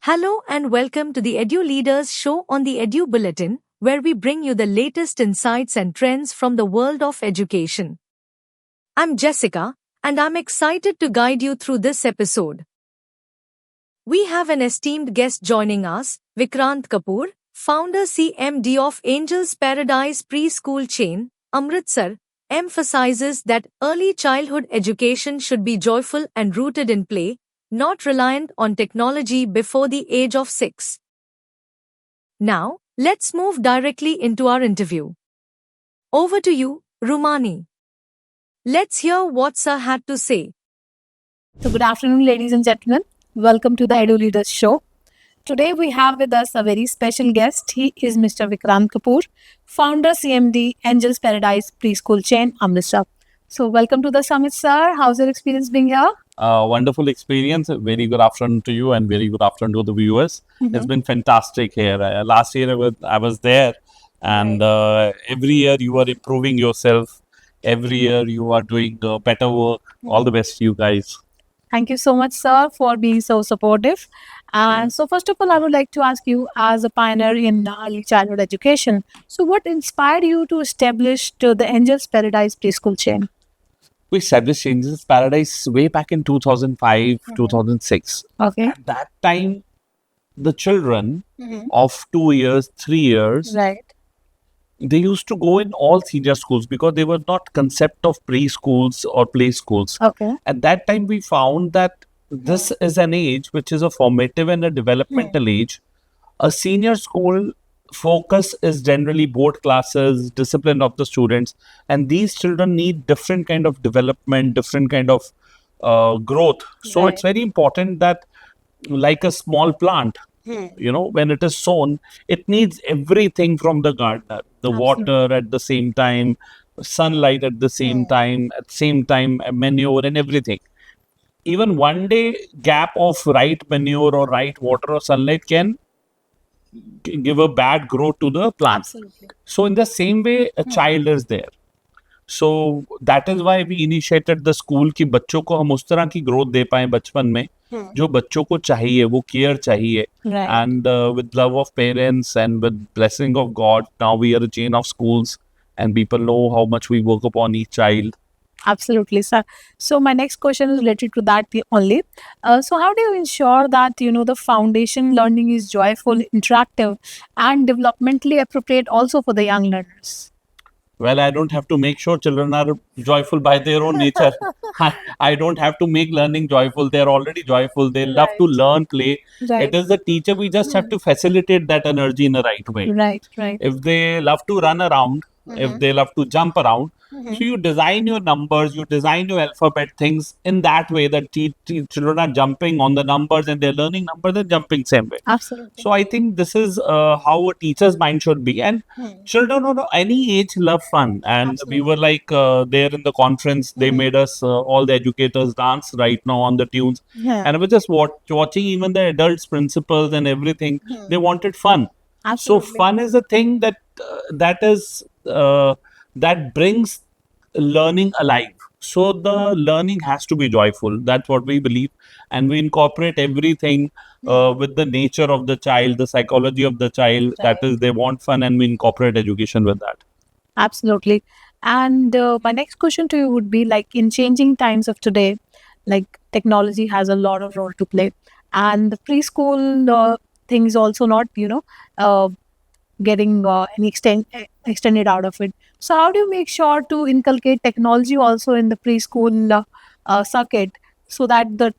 Hello and welcome to the Edu Leaders Show on the Edu Bulletin, where we bring you the latest insights and trends from the world of education. I'm Jessica, and I'm excited to guide you through this episode. We have an esteemed guest joining us, Vikrant Kapoor, founder CMD of Angels Paradise Preschool Chain, Amritsar, emphasizes that early childhood education should be joyful and rooted in play, not reliant on technology before the age of 6. Now, let's move directly into our interview. Over to you, Rumani. Let's hear what Sir had to say. So, good afternoon, ladies and gentlemen. Welcome to the Edu Leaders Show. Today, we have with us a very special guest. He is Mr. Vikrant Kapoor, founder CMD Angels Paradise Preschool Chain, Amritsar. So, welcome to the summit, sir. How's your experience being here? Wonderful experience. Very good afternoon to you and very good afternoon to the viewers. It's been fantastic here. Last year I was there, and every year you are improving yourself. Every year you are doing better work. All the best to you guys. Thank you so much, sir, for being so supportive. And so, first of all, I would like to ask you, as a pioneer in early childhood education, so what inspired you to establish the Angels Paradise Preschool Chain? We established Angels Paradise way back in 2005, 2006. Okay. At that time, the children of 2 years, 3 years, Right. they used to go in all senior schools because they were not concept of preschools or play schools. Okay. At that time, we found that this is an age which is a formative and a developmental age. A senior school focus is generally board classes, discipline of the students, and these children need different kind of development, different kind of growth. So Right. it's very important that, like a small plant, when it is sown, it needs everything from the gardener, the water at the same time, sunlight at the same time, at the same time manure and everything. Even one day gap of right manure or right water or sunlight can give a bad growth to the plant. Absolutely. So in the same way, a child is there. So that is why we initiated the school कि बच्चों को हम उस तरह की growth दे पाएं बचपन में जो बच्चों को चाहिए, वो care चाहिए. Right. And with love of parents and with blessing of God, now we are a chain of schools and people know how much we work upon each child. Absolutely, sir. So my next question is related to that only. So how do you ensure that the foundation learning is joyful, interactive, and developmentally appropriate also for the young learners? Well, I don't have to make sure children are joyful by their own nature. I don't have to make learning joyful. They're already joyful. They love to learn, play. Right. It is the teacher. We just have to facilitate that energy in the right way. Right. Right. If they love to run around, if they love to jump around, so you design your numbers, you design your alphabet things in that way that children are jumping on the numbers and they're learning numbers and jumping same way. Absolutely. So I think this is how a teacher's mind should be. And children of any age love fun. And we were like there in the conference, they made us all the educators dance right now on the tunes. Yeah. And I was just watching even the adults, principals and everything. They wanted fun. Absolutely. So fun is a thing that that brings learning alive. So the learning has to be joyful. That's what we believe, and we incorporate everything with the nature of the child, the psychology of the child. That is, they want fun, and we incorporate education with that. Absolutely. And my next question to you would be, like, in changing times of today, like, technology has a lot of role to play, and the preschool thing is also not getting any extended out of it. So how do you make sure to inculcate technology also in the preschool circuit, so that the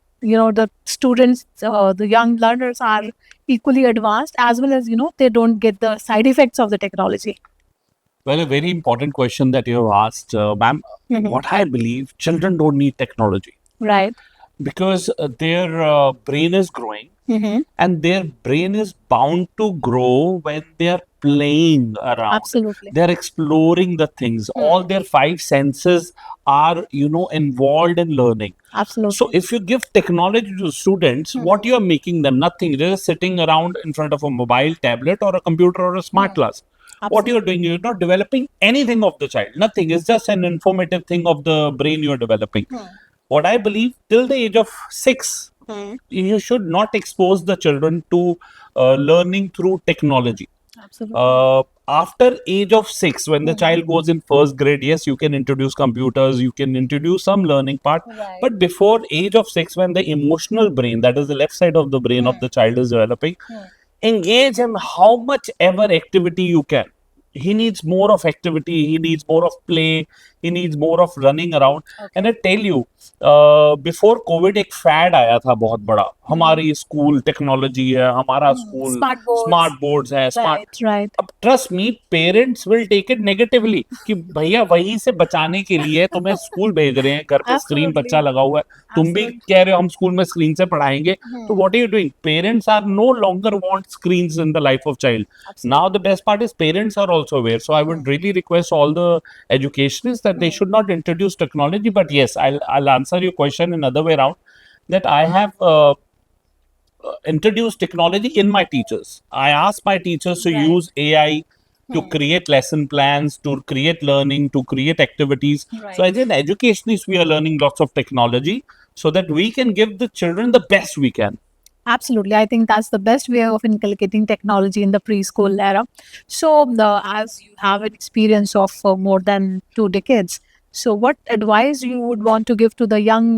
students, the young learners, are equally advanced, as well as they don't get the side effects of the technology? Well, a very important question that you have asked, ma'am. What I believe, children don't need technology Right. because their brain is growing. And their brain is bound to grow when they are playing around. Absolutely. They're exploring the things. All their 5 senses are, involved in learning. Absolutely. So if you give technology to students, what you are making them? Nothing. They're just sitting around in front of a mobile, tablet, or a computer or a smart class. What you're doing, you're not developing anything of the child. Nothing. It's just an informative thing of the brain you're developing. What I believe, till the age of 6, You should not expose the children to learning through technology. Absolutely. After age of 6, when the child goes in first grade, yes, you can introduce computers, you can introduce some learning part. Right. But before age of 6, when the emotional brain, that is the left side of the brain of the child, is developing, engage him how much ever activity you can. He needs more of activity, he needs more of play, he needs more of running around. And I tell you, before COVID एक fad आया था बहुत बड़ा, हमारी school technology है, हमारा school Smart boards. Smart boards है, smart Right, right. अब trust me parents will take it negatively कि भैया वहीं से बचाने के लिए तुम्हें स्कूल भेज रहे हैं, घर पे स्क्रीन Absolutely. बच्चा लगा हुआ है, तुम भी Absolutely. कह रहे हो हम स्कूल में स्क्रीन से पढ़ाएंगे, तो what are you doing? Parents are no longer want screens in the life of child. Now the best part is parents are also aware. So I would really request all the educationists that they should not introduce technology. But yes, I'll answer your question another way around. That I have introduced technology in my teachers. I ask my teachers to use AI to create lesson plans, to create learning, to create activities. So as an educationist, we are learning lots of technology so that we can give the children the best we can. Absolutely. I think that's the best way of inculcating technology in the preschool era. So, as you have an experience of more than 2 decades, so what advice you would want to give to the young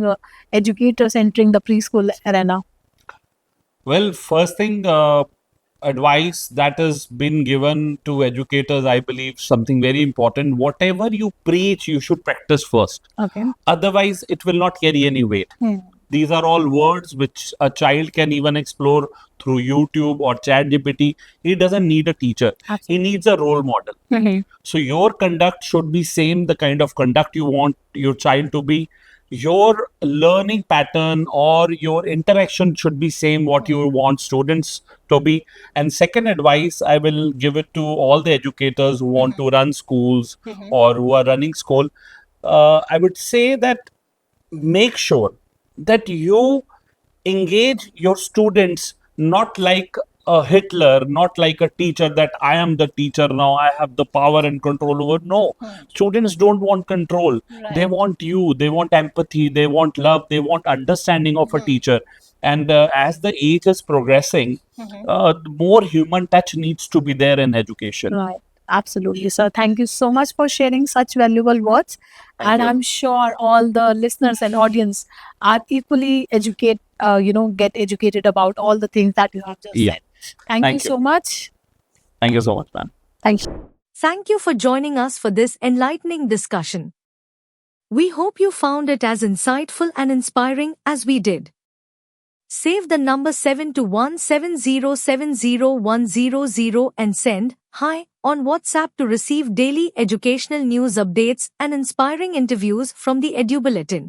educators entering the preschool arena? Well, first thing, advice that has been given to educators, I believe, something very important. Whatever you preach, you should practice first. Okay. Otherwise, it will not carry any weight. These are all words which a child can even explore through YouTube or ChatGPT. He doesn't need a teacher. He needs a role model. So your conduct should be same, the kind of conduct you want your child to be. Your learning pattern or your interaction should be same what you want students to be. And second advice I will give it to all the educators who want to run schools or who are running school. I would say that make sure that you engage your students not like a Hitler, not like a teacher that I am the teacher now, I have the power and control over. No, students don't want control. They want you, they want empathy, they want love, they want understanding of a teacher. And as the age is progressing, more human touch needs to be there in education. Right. Absolutely, sir. Thank you so much for sharing such valuable words. And I'm sure all the listeners and audience are equally get educated about all the things that you have just said. Thank you so much. Thank you so much, man. Thank you. Thank you for joining us for this enlightening discussion. We hope you found it as insightful and inspiring as we did. Save the number 72170701000 and send "Hi" on WhatsApp to receive daily educational news updates and inspiring interviews from the Edu Bulletin.